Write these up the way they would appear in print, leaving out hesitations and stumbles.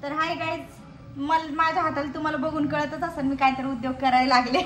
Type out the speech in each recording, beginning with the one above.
तर hi guys, माझ्या हाताला तुम्हाला बघून कळतच असेल मी काहीतरी उद्योग करायला लागले.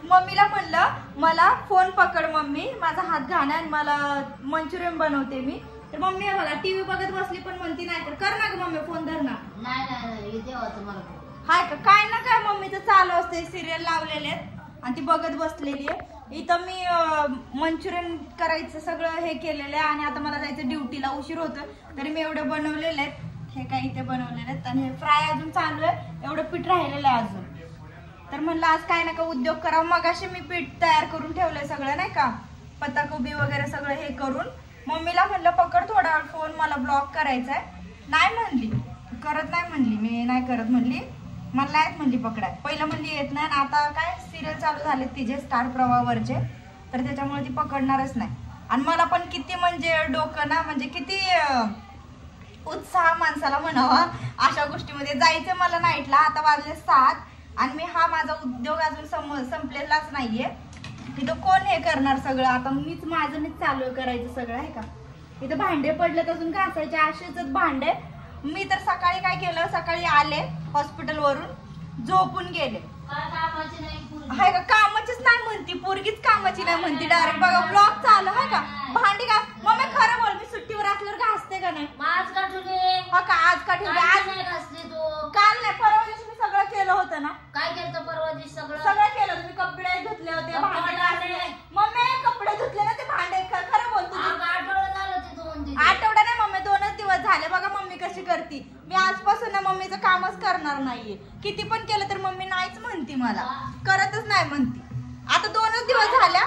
मम्मीला म्हणलं मला फोन पकड मम्मी, माझा हात घाण आहे, मला मंचुरियन बनवते मी. तर मम्मी बघा टीव्ही बघत बसली पण म्हणती नाही तर कर ना ग मम्मी फोन धर ना. नाही देवाचं मला हाय का काय ना काय मम्मीचं चालू असते, सिरियल लावलेले आहेत आणि ती बघत बसलेली आहे. इथं मी मंचुरियन करायचं सगळं हे केलेलं आहे आणि आता मला जायचं ड्युटीला, उशीर होतं तरी मी एवढे बनवलेले आहेत. हे काय इथे बनवलेले आहेत आणि हे फ्राय अजून चालू आहे, एवढं पीठ राहिलेलं आहे अजून. तर म्हणलं आज काय ना का उद्योग करावं. मगाशी मी पीठ तयार करून ठेवलंय सगळं नाही का, पत्ताकोबी वगैरे सगळं हे करून. मम्मीला म्हणलं पकड थोडा फोन, मला ब्लॉग करायचा आहे. नाही म्हणली, करत नाही म्हणली, मी नाही करत म्हणली, मला नाहीत म्हणली पकडाय. पहिलं म्हणली येत नाही, आता काय सिरियल चालू झाले तिचे स्टार प्रवाहावरचे, तर त्याच्यामुळे ती पकडणारच नाही. आणि मला पण किती म्हणजे डोकं ना, म्हणजे किती उत्साह माणसाला म्हणावा अशा गोष्टीमध्ये जायचं मला नाईटला. आता वाजले 7 आणि मी हा माझा उद्योग अजून संपलेलाच नाहीये. इथं कोण हे करणार सगळं, आता मीच चालू करायचं सगळं आहे का. इथं भांडे पडलेत अजून घासायचे, असेच भांडे. मी तर सकाळी काय केलं, सकाळी आले हॉस्पिटल वरून, झोपून गेले. हाय का कामाचीच नाही म्हणती, पोरगीच कामाची नाही म्हणती. डायरेक्ट बघा ब्लॉग चालू आहे का, भांडी घास. मग मी खरं बोल, मी सुट्टीवर असल्यावर घासते का नाही. आज का ठेवले? हा का आज का ठेवले? आज नाही घासले तो. काल नाही, परवा दिवशी मी सगळं केलं होतं ना. काय केलं परवा दिवशी? सगळं केलं होतं. मी कपडे धुतले होते, भांडे घासले. मम्मी कपडे धुतले ना, ते भांडे खरं बोलतो. आठवडा नाही मम्मी, 2च दिवस झाले. बघा मम्मी कशी करती. मी आजपासून ना मम्मीचं कामच करणार नाहीये. किती पण केलं तर मम्मी नाहीच म्हणती, मला करतच नाही म्हणती. आता 2च दिवस झाल्या.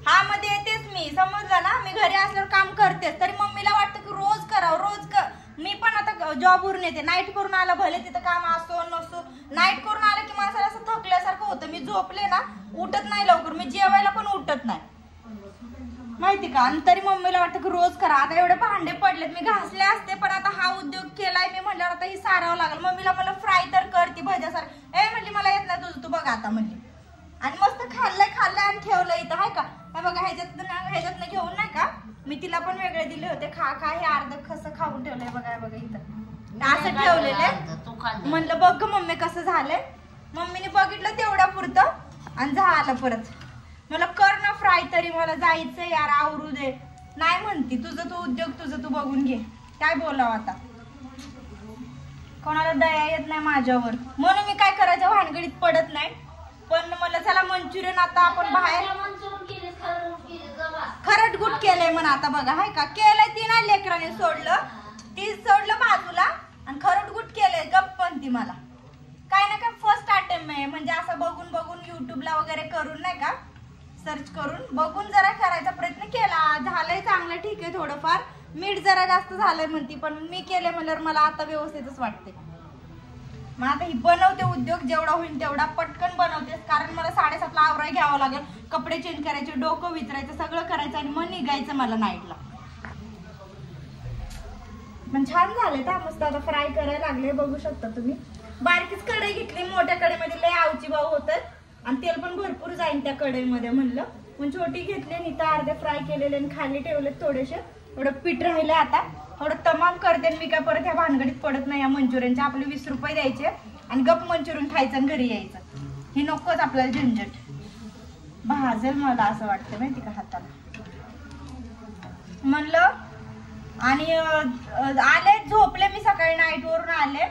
हा मध्ये येतेच मी, समजलं ना. मी घरी असल्यावर काम करतेच, तरी मम्मीला वाटतं की रोज करावं, रोज कर. मी पण आता जॉबवरून येते, नाईट करून आलं भले तिथं काम असो नसो, नाईट करून आलं की माणसाला असं थकल्यासारखं होतं. मी झोपले ना उठत नाही लवकर, मी जेवायला पण उठत नाही माहिती का. आणि तरी मम्मीला वाटतं की रोज करा. आता एवढे भांडे पडलेत, मी घासले असते पण आता हा उद्योग केलाय मी म्हणल्यावर आता ही सारावं लागेल. मम्मीला मला फ्राय तर करते भज्यासारखं. ए म्हणली मला येत नाही तुझं, तू बघ आता म्हणली. आणि मस्त खाल्लंय आणि ठेवलं इथं आहे का. बघा ह्याच्यातनं घेऊन नाही का, मी तिला पण वेगळे दिले होते. खा हे अर्ध कसं खाऊन ठेवलंय बघा इथं असं ठेवलेलं. म्हणलं बघ मम्मी कसं झालंय. मम्मीने बघितलं तेवढ्या पुरतं आणि झालं. परत मला कर ना फ्राय, तरी मला जायचं यार, आवरू दे. नाही म्हणती, तुझं तू उद्योग तुझं तू बघून घे. काय बोलावं आता, कोणाला दया येत नाही माझ्यावर, म्हणून मी काय करायचं भानगडीत पडत नाही. पण मला चला मंचुरियन आता आपण बाहेर खरट गुट केलंय म्हणा. आता बघा हाय का केलंय, ती ना लेकराने सोडलं बाजूला आणि खरट गुट केलंय. गप्प पण ती मला काय ना काय फर्स्ट अटेम्प्ट आहे, म्हणजे असं बघून युट्यूबला वगैरे करून नाही का, सर्च करून बघून जरा करायचा प्रयत्न केला. झालंय चांगलं, ठीक आहे. थोडंफार मीठ जरा जास्त झालंय म्हणती, पण मी केले म्हणल्यावर मला आता व्यवस्थितच वाटते. मग आता ही बनवते उद्योग, जेवढा होईल तेवढा पटकन बनवते, कारण मला 7:30ला आवराय घ्यावं लागेल. कपडे चेंज करायचे, डोकं विचारायचं, सगळं करायचं आणि मग निघायचं मला नाईटला. पण छान झाले का मस्त. आता फ्राय करायला लागले, बघू शकता तुम्ही. बारकीच कढई घेतली, मोठ्या कढईमध्ये लय आवची भाव होतात आणि तेल पण भरपूर जाईल त्या कढईमध्ये म्हणलं. पण छोटी घेतली आणि इथं अर्धे फ्राय केलेले आणि खाली ठेवले थोडेसे. थोडं पीठ राहिलं, आता थोडं तमाम करते. मी काय परत ह्या भानगडीत पडत नाही. या मंचुरियनचे आपले 20 रुपये द्यायचे आणि गप मंचुरियन खायचं आणि घरी यायचं. हे नकोच आपल्याला झंझट. भाजेल मला असं वाटतं माहिती का हाताला म्हणलं. आणि आले, झोपले मी सकाळी नाईट वरून आले.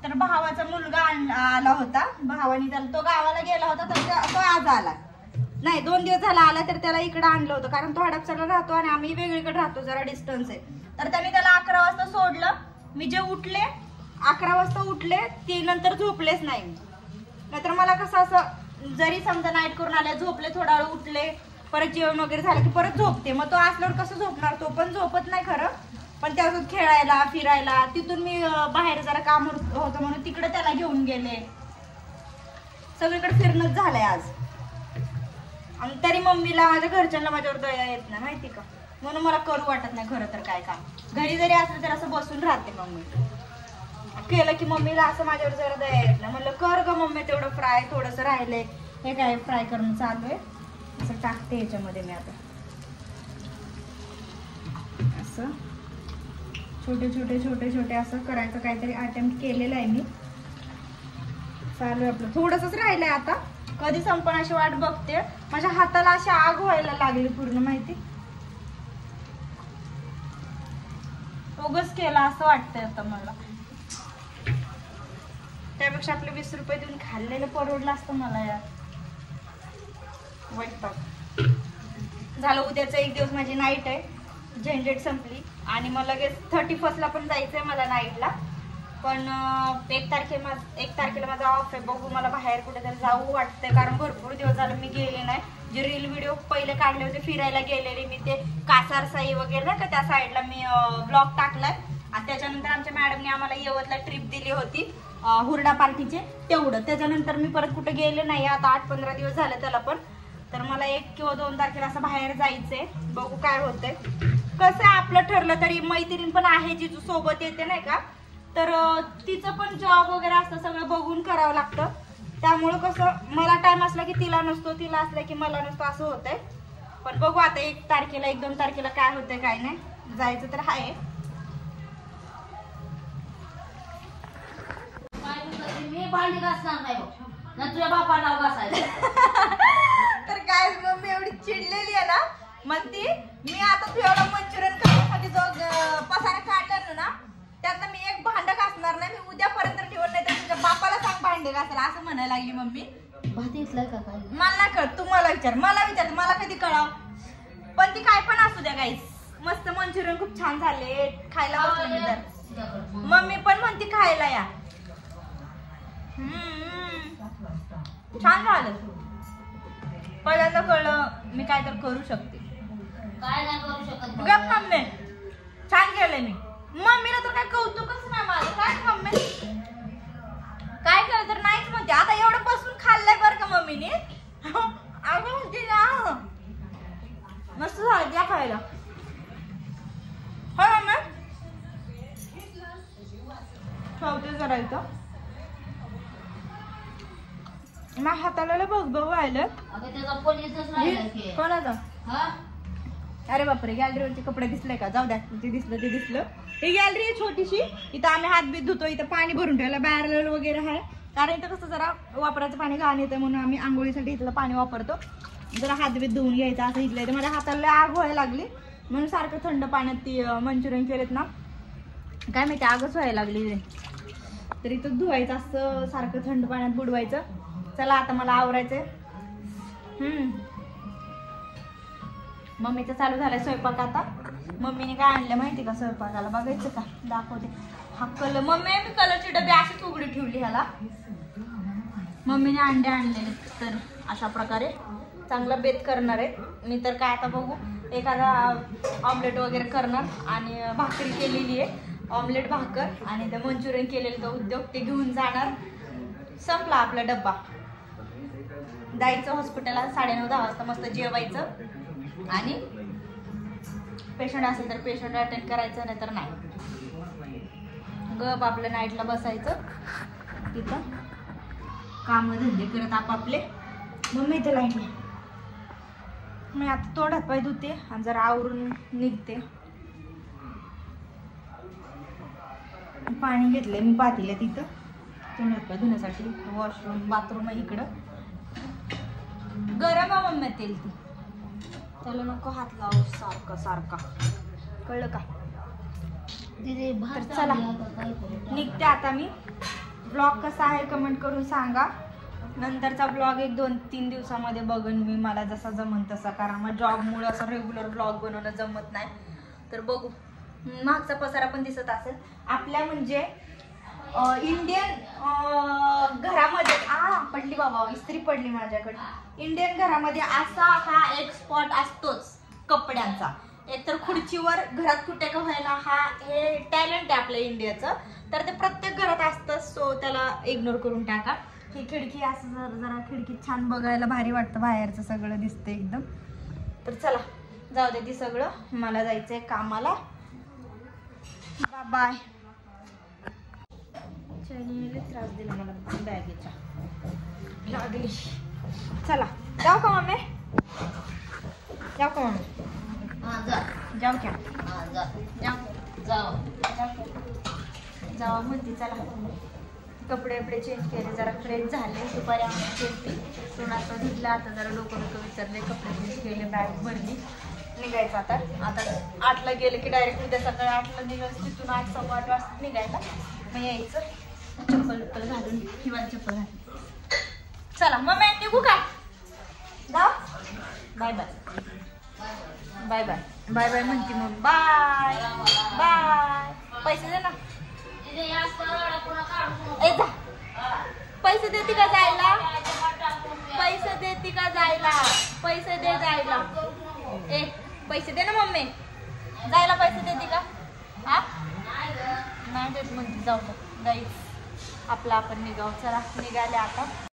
तर भावाचा मुलगा आला होता, भावानी त्याला, तो गावाला गेला होता तर तो आज आला नाही, 2 दिवस झाला आला. तर त्याला इकडे आणलं होतं, कारण तो हडपसरला राहतो आणि आम्ही वेगळीकडे राहतो, जरा डिस्टन्स आहे. तर त्याने त्याला 11 वाजता सोडलं. मी जे उठले 11 वाजता उठले, ती नंतर झोपलेच नाही. नाहीतर मला कसं असं जरी समजा नाईट करून आल्या, झोपले थोडा वेळ, उठले, परत जेवण वगैरे झालं की परत झोपते. मग तो असल्यावर कसं झोपणार, तो पण झोपत नाही खरं. पण त्यासोबत खेळायला फिरायला, तिथून मी बाहेर जरा काम होतं म्हणून तिकडे त्याला घेऊन गेले. सगळीकडे फिरणंच झालंय आज. आणि तरी मम्मीला, माझ्या घरच्यांना माझ्यावर दया येत नाही माहिती का, म्हणून मला करू वाटत नाही खरं तर काय काम. घरी जरी असलं तर असं बसून राहते मम्मी. केलं की मम्मीला असं माझ्यावर जरा दया येत नाही. म्हणलं कर ग मम्मी तेवढं फ्राय, थोडंसं राहिलंय. हे काय फ्राय करून चालू आहे, असं टाकते याच्यामध्ये मी आता. असं छोटे छोटे छोटे छोटे असं करायचं काहीतरी अटेम्प्ट केलेलं आहे मी. चालू आहे आपलं. थोडंसंच राहिलंय आता, कधी संपण अशी वाट बघते. माझ्या हाताला अशी आग व्हायला लागली पूर्ण माहिती. उगच केला असं वाटतंय आता मला. त्यापेक्षा आपले 20 रुपये देऊन खाल्लेलं परवडलं असतं मला यार. वाटतं झालं. उद्याचा एक दिवस माझी नाईट आहे, झंझट संपली. आणि मला लगेच 31 ला पण जायचंय मला नाईटला. पण 1 तारखेला माझा ऑफ आहे. बघू, मला बाहेर कुठेतरी जाऊ वाटतंय, कारण भरपूर दिवस झालं मी गेले नाही. जे रील व्हिडिओ पहिले काढले होते फिरायला गेलेले मी, ते कासारसाई वगैरे नाही का त्या साईडला मी ब्लॉग टाकलाय. आणि त्याच्यानंतर आमच्या मॅडमने आम्हाला यवतला ट्रिप दिली होती हुरडा पार्टीचे, तेवढं. त्याच्यानंतर मी परत कुठे गेले नाही आता 8-15 दिवस झाले त्याला पण. तर मला 1 किंवा 2 तारखेला असं बाहेर जायचंय. बघू काय होतंय. कसं आपलं ठरलं तरी मैत्रीण पण आहे जी सोबत येते नाही का, तर तिचं पण जॉब वगैरे असतं, सगळं बघून करावं लागतं. त्यामुळं कसं मला टाइम असला की तिला नसतो, तिला असला की मला नसतो, असं होतंय. पण बघू आता 1 तारखेला 1-2 तारखेला काय होतंय काय नाही. जायचं तर आहे. मी भांडी घासणार नाही बघ, ना तुझ्या बापाला घासायचं. तर काय मम्मी एवढी चिडलेली आहे ना, म्हणती मी आता तू एवढा मंचुरियन करण्यासाठी जो पसारा काढला ना, त्यातनं मी एक भांडं घासणार नाही. मी उद्यापर्यंत ठेवून नाही तर तुझ्या बापाला सांग भांडे घासायला, असं म्हणायला लागली मम्मी. भात घेतलाय का काय? मला नाही कळत, तू मला विचार. मला कधी कळाव. पण ती काय पण असू द्या गाईस, मस्त मंचुरियन खूप छान झाले. खायला बसले मी तर. मम्मी पण म्हणती खायला या. छान झालं. पहिल्यांदा कळलं मी काय तर करू शकते. काय नाही करू शकत गप मम्मी, छान केलंय मी. मम्मीला तर काय कौतुकच नाही माझं. काय मम्मी काय केलं तर नाहीच म्हणते. आता एवढं बसून खाल्लंय बरं का मम्मीने. अगं म्हणते ना मस्त झालं द्या खायला. हो मम्मी ठेवते जरा इथं. माझ्या हाताला बघ व्हायला. कोणाचं? अरे बापरे, गॅलरीवरचे कपडे दिसले का? जाऊ द्या, ते दिसलं. ही गॅलरी आहे छोटीशी. इथं आम्ही हात बीत धुतो. इथं पाणी भरून ठेवायला बॅरल वगैरे आहे, कारण इथं कसं जरा वापराचं पाणी घाण येतं म्हणून आम्ही आंघोळीसाठी इथलं पाणी वापरतो. जरा हात बीत धुवून घ्यायचं असं इथलं. इथं माझ्या हाताला आग व्हायला लागली म्हणून सारखं थंड पाण्यात ती मंचुरियन केलेत ना, काय माहिती आगच व्हायला लागली. तर इथं धुवायचं असं सारखं थंड पाण्यात बुडवायचं. चला आता मला आवरायचंय. मम्मीचं चालू झालंय स्वयंपाक आता. मम्मीने काय आणलं माहिती का स्वयंपाकाला? बघायचं का? दाखवते. हा कलर मम्मी, मी कलरची डबी अशीच उघडी ठेवली ह्याला. मम्मीने अंडे आणलेले, तर अशा प्रकारे चांगला बेत करणार आहे मी. तर काय आता बघू, एखादा ऑमलेट वगैरे करणार. आणि भाकरी केलेली आहे, ऑमलेट भाकर. आणि ते मंचुरियन केलेलं तो उद्योग ते घेऊन जाणार. संपला आपला डब्बा. जायचं हॉस्पिटलला 9:30-10 वाजता, मस्त जेवायचं. आणि पेशंट असेल तर पेशंट अटेंड करायचं, नाही तर नाही. गप आपल्या नाईटला बसायचं तिथं, काम धंदे करत आपापले. मम्मी इथे लाईटला. मी आता तोंड हात पाय धुते आणि जरा आवरून निघते. पाणी घेतलंय मी पातेल्यात तिथं तोंड हात पाय धुण्यासाठी. वॉशरूम बाथरूम आहे इकडं. गरम आहे मम्मी तेल ती, त्याला नको हात लावू सारखा. कळलं का? तर चला निघते आता मी. ब्लॉग कसा आहे कमेंट करून सांगा. नंतरचा ब्लॉग 1-2-3 दिवसामध्ये बघन मी, मला जसा जमन तसा. कारण मग जॉबमुळे असं रेग्युलर ब्लॉग बनवणं जमत नाही. तर बघू. मागचा पसारा पण दिसत असेल आपल्या, म्हणजे इंडियन घरामध्ये. पडली बाबा, इस्त्री पडली माझ्याकडे. इंडियन घरामध्ये असा हा एक स्पॉट असतोच कपड्यांचा. एकतर खुर्चीवर घरात कुठे का व्हायला, हे टॅलेंट आहे आपल्या इंडियाचं. तर ते प्रत्येक घरात असतं. सो त्याला इग्नोर करून टाका. ही खिडकी असं जरा खिडकीत छान बघायला भारी वाटतं, बाहेरचं सगळं दिसतं एकदम. तर चला जाऊ दे ती सगळं, मला जायचंय कामाला. बाय. त्रास दिला मला बॅगेचा लागली. चला जाऊ का मम्मी? जाऊ का मम्मी? जा जाऊ क्या? जा. जावा म्हणते. चला कपडे बिपडे चेंज केले, जरा फ्रेश झाले. दुपारी आम्ही केली तून आता धुतलं. आता जरा डोकं विचारले, कपडे चेंज केले, बॅग भरली, निघायचं. आता 8ला गेले की डायरेक्ट उद्या सकाळी 8ला निघायचं. तिथून 8 सव्वा 8 वाजता निघायला. मग यायचं चप्पल घालून, किंवा चप्पल घालून. चला मग मी निघू का? जाऊ. Bye bye bye bye bye bye म्हणते मग. Bye bye. पैसे दे ना. पैसे देते का जायला? पैसे देते का जायला? पैसे दे जायला. पैसे दे ना मम्मी. जायला पैसे देते का? हा नाही देत म्हणते. जाऊ दे गाईस, आपला आपण निघाव. चला निघाले आता.